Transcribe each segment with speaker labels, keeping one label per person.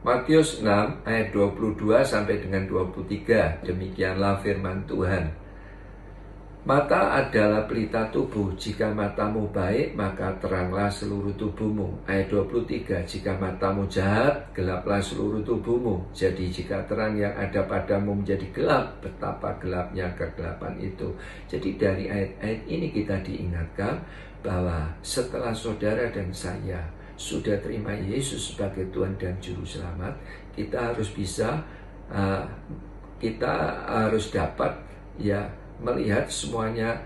Speaker 1: Matius 6 ayat 22 sampai dengan 23. Demikianlah firman Tuhan. Mata adalah pelita tubuh. Jika matamu baik, maka teranglah seluruh tubuhmu. Ayat 23. Jika matamu jahat, gelaplah seluruh tubuhmu. Jadi jika terang yang ada padamu menjadi gelap, betapa gelapnya kegelapan itu. Jadi dari ayat-ayat ini kita diingatkan bahwa setelah saudara dan saya sudah terima Yesus sebagai Tuhan dan Juru Selamat, kita harus bisa, kita harus dapat melihat semuanya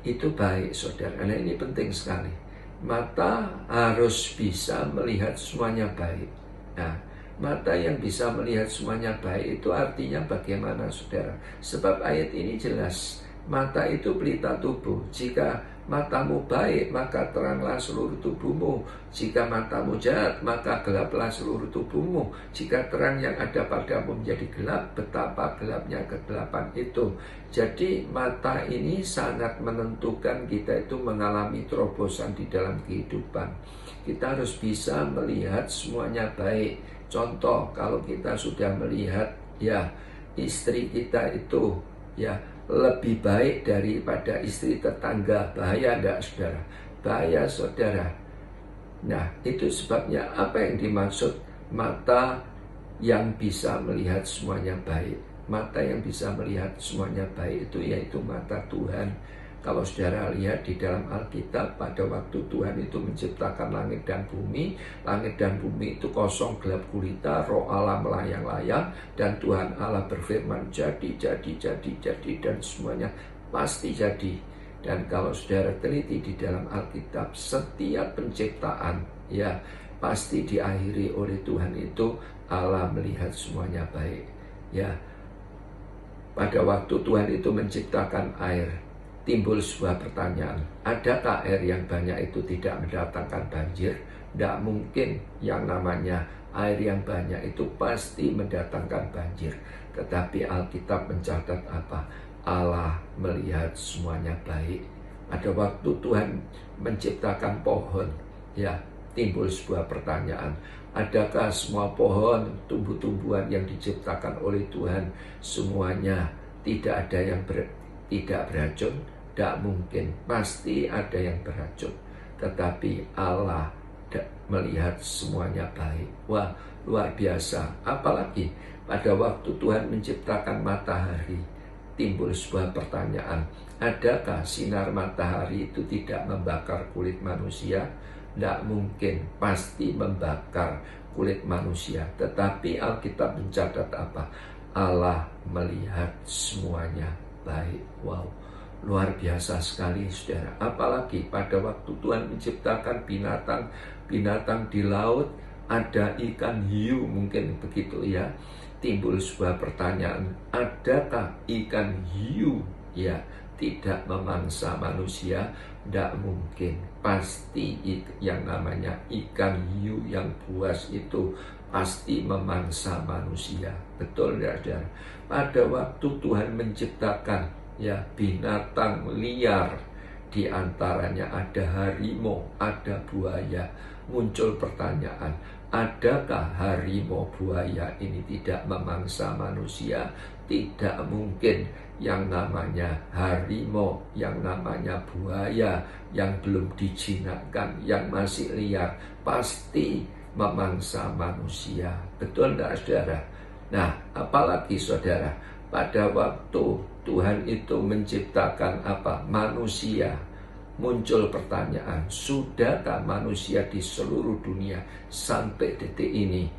Speaker 1: itu baik, saudara. Nah, ini penting sekali. Mata harus bisa melihat semuanya baik. Nah, mata yang bisa melihat semuanya baik itu artinya bagaimana, saudara? Sebab ayat ini jelas. Mata itu pelita tubuh. Jika matamu baik, maka teranglah seluruh tubuhmu. Jika matamu jahat, maka gelaplah seluruh tubuhmu. Jika terang yang ada padamu menjadi gelap, betapa gelapnya kegelapan itu. Jadi mata ini sangat menentukan kita itu mengalami terobosan di dalam kehidupan. Kita harus bisa melihat semuanya baik. Contoh, kalau kita sudah melihat istri kita itu lebih baik daripada istri tetangga, bahaya enggak, saudara? Bahaya, saudara. Nah, itu sebabnya apa yang dimaksud mata yang bisa melihat semuanya baik. Mata yang bisa melihat semuanya baik itu yaitu mata Tuhan. Kalau saudara lihat di dalam Alkitab, pada waktu Tuhan itu menciptakan langit dan bumi itu kosong gelap gulita, Roh Allah melayang-layang, dan Tuhan Allah berfirman, jadi, dan semuanya pasti jadi. Dan kalau saudara teliti di dalam Alkitab, setiap penciptaan pasti diakhiri oleh Tuhan itu Allah melihat semuanya baik. Pada waktu Tuhan itu menciptakan air, timbul sebuah pertanyaan, adakah air yang banyak itu tidak mendatangkan banjir? Tidak mungkin. Yang namanya air yang banyak itu pasti mendatangkan banjir. Tetapi Alkitab mencatat apa? Allah melihat semuanya baik. Pada waktu Tuhan menciptakan pohon, timbul sebuah pertanyaan, adakah semua pohon, tumbuh-tumbuhan yang diciptakan oleh Tuhan semuanya tidak ada yang tidak beracun? Tidak mungkin, pasti ada yang beracun. Tetapi Allah melihat semuanya baik. Wah, luar biasa. Apalagi pada waktu Tuhan menciptakan matahari, timbul sebuah pertanyaan, adakah sinar matahari itu tidak membakar kulit manusia? Tidak mungkin, pasti membakar kulit manusia. Tetapi Alkitab mencatat apa? Allah melihat semuanya baik. Wow, luar biasa sekali, saudara. Apalagi pada waktu Tuhan menciptakan binatang di laut, ada ikan hiu, mungkin begitu timbul sebuah pertanyaan, adakah ikan hiu tidak memangsa manusia? Tidak mungkin, pasti yang namanya ikan hiu yang buas itu pasti memangsa manusia. Betul tidak, saudara? Pada waktu Tuhan menciptakan binatang liar, di antaranya ada harimau, ada buaya, muncul pertanyaan, adakah harimau buaya ini tidak memangsa manusia? Tidak mungkin. Yang namanya harimau, yang namanya buaya, yang belum dijinakkan, yang masih liar, pasti memangsa manusia. Betul tidak, saudara? Nah, apalagi, saudara, pada waktu Tuhan itu menciptakan manusia, muncul pertanyaan, sudahkah manusia di seluruh dunia sampai detik ini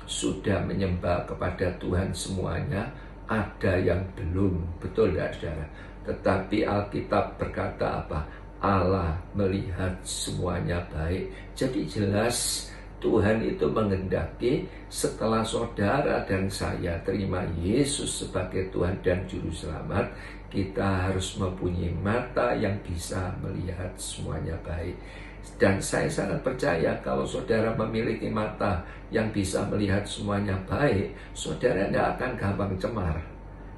Speaker 1: sudah menyembah kepada Tuhan semuanya? Ada yang belum. Betul tidak, saudara? Tetapi Alkitab berkata apa? Allah melihat semuanya baik. Jadi jelas Tuhan itu menghendaki setelah saudara dan saya terima Yesus sebagai Tuhan dan Juru Selamat, kita harus mempunyai mata yang bisa melihat semuanya baik. Dan saya sangat percaya kalau saudara memiliki mata yang bisa melihat semuanya baik, saudara tidak akan gampang cemar.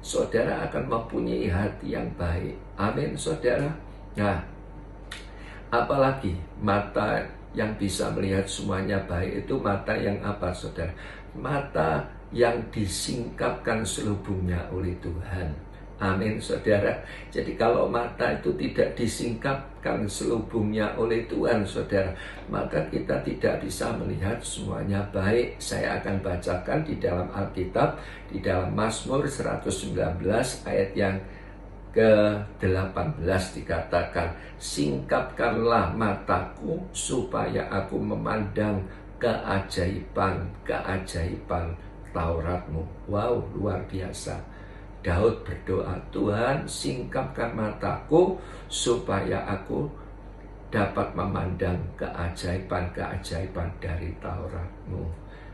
Speaker 1: Saudara akan mempunyai hati yang baik. Amin, saudara. Nah, apalagi mata yang bisa melihat semuanya baik itu mata yang apa, saudara? Mata yang disingkapkan selubungnya oleh Tuhan. Amin, saudara. Jadi kalau mata itu tidak disingkapkan selubungnya oleh Tuhan, saudara, maka kita tidak bisa melihat semuanya baik. Saya akan bacakan di dalam Alkitab, di dalam Mazmur 119 ayat yang ke-18 dikatakan, singkapkanlah mataku supaya aku memandang keajaiban Tauratmu. Wow, luar biasa. Daud berdoa, Tuhan singkapkan mataku supaya aku dapat memandang keajaiban dari Tauratmu.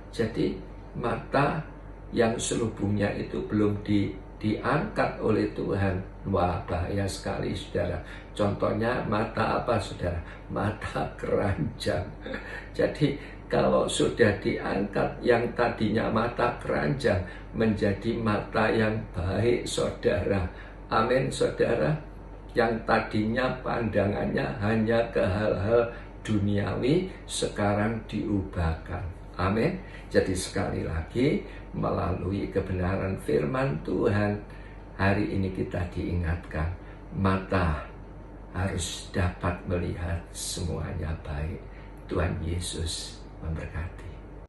Speaker 1: Jadi mata yang selubungnya itu belum diangkat oleh Tuhan. Wah, bahaya sekali, saudara. Contohnya mata apa, saudara? Mata keranjang. Jadi kalau sudah diangkat yang tadinya mata keranjang menjadi mata yang baik, saudara. Amin, saudara. Yang tadinya pandangannya hanya ke hal-hal duniawi, sekarang diubahkan. Amin. Jadi sekali lagi, melalui kebenaran firman Tuhan, hari ini kita diingatkan, mata harus dapat melihat semuanya baik. Tuhan Yesus memberkati.